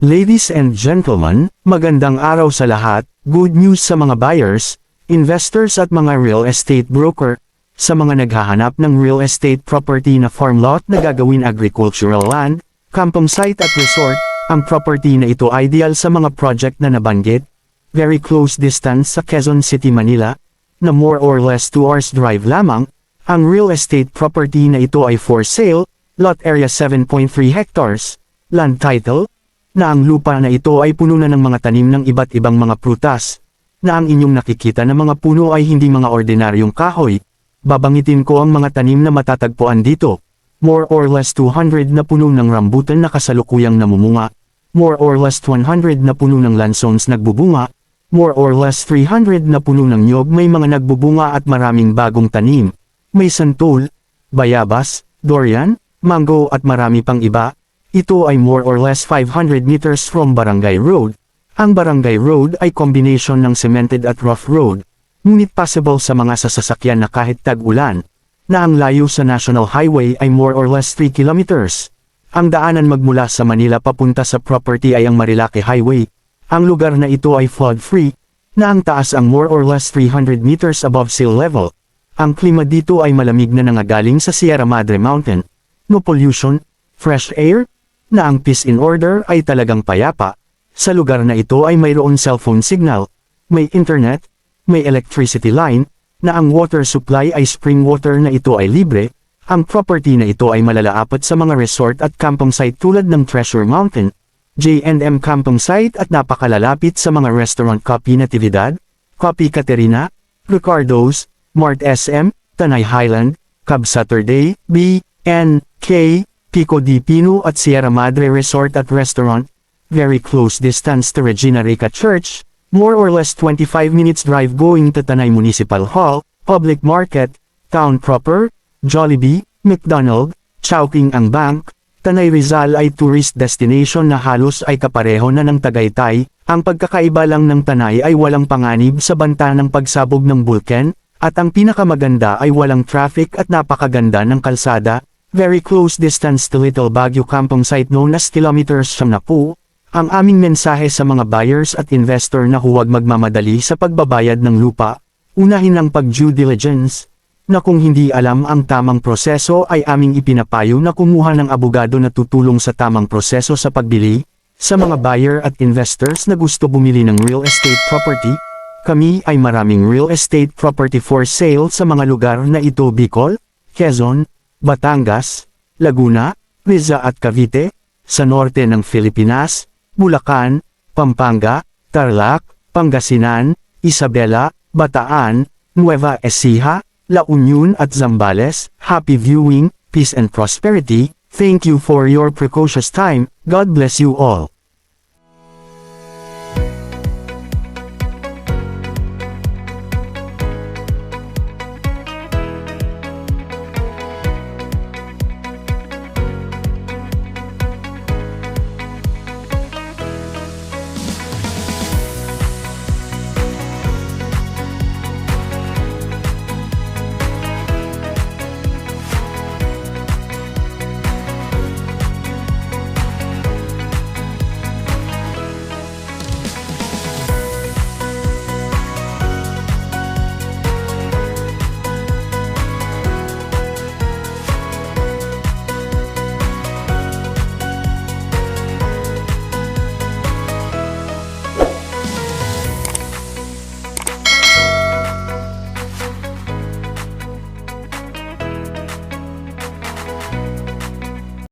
Ladies and gentlemen, magandang araw sa lahat. Good news sa mga buyers, investors at mga real estate broker. Sa mga naghahanap ng real estate property na farm lot na gagawin agricultural land, camping site at resort, ang property na ito ideal sa mga project na nabanggit. Very close distance sa Quezon City, Manila, na more or less 2 hours drive lamang. Ang real estate property na ito ay for sale, lot area 7.3 hectares, land title, na ang lupa na ito ay puno na ng mga tanim ng iba't ibang mga prutas, na ang inyong nakikita na mga puno ay hindi mga ordinaryong kahoy. Babangitin ko ang mga tanim na matatagpuan dito. More or less 200 na puno ng rambutan na kasalukuyang namumunga. More or less 100 na puno ng lansones nagbubunga. More or less 300 na puno ng nyog may mga nagbubunga at maraming bagong tanim. May santol, bayabas, durian, mango at marami pang iba. Ito ay more or less 500 meters from Barangay Road. Ang Barangay Road ay combination ng cemented at rough road, ngunit possible sa mga sasakyan na kahit tag-ulan, na ang layo sa National Highway ay more or less 3 kilometers. Ang daanan magmula sa Manila papunta sa property ay ang Marilake Highway. Ang lugar na ito ay flood-free, na ang taas ang more or less 300 meters above sea level. Ang klima dito ay malamig na nangagaling sa Sierra Madre Mountain. No pollution, fresh air, na ang peace in order ay talagang payapa. Sa lugar na ito ay mayroon cellphone signal, may internet, may electricity line, na ang water supply ay spring water na ito ay libre. Ang property na ito ay malalaapat sa mga resort at camping site tulad ng Treasure Mountain, J&M Camping Site at napakalalapit sa mga restaurant Copy Natividad, Copy Caterina, Ricardo's, Mart SM, Tanay Highland, Cab Saturday, B&K, Pico di Pino at Sierra Madre Resort at Restaurant. Very close distance to Regina Rica Church, more or less 25 minutes drive going to Tanay Municipal Hall, Public Market, Town Proper, Jollibee, McDonald, Chowking ang Bank. Tanay Rizal ay tourist destination na halos ay kapareho na ng Tagaytay. Ang pagkakaiba lang ng Tanay ay walang panganib sa banta ng pagsabog ng bulkan, at ang pinakamaganda ay walang traffic at napakaganda ng kalsada. Very close distance to Little Baguio Camping Site known as kilometers siyam na po. Ang aming mensahe sa mga buyers at investor na huwag magmamadali sa pagbabayad ng lupa. Unahin ang pag-due diligence, na kung hindi alam ang tamang proseso ay aming ipinapayo na kumuha ng abogado na tutulong sa tamang proseso sa pagbili. Sa mga buyer at investors na gusto bumili ng real estate property, kami ay maraming real estate property for sale sa mga lugar na ito: Bicol, Quezon, Batangas, Laguna, Rizal at Cavite, sa norte ng Pilipinas, Bulacan, Pampanga, Tarlac, Pangasinan, Isabela, Bataan, Nueva Ecija, La Union at Zambales. Happy viewing, peace and prosperity. Thank you for your precocious time. God bless you all.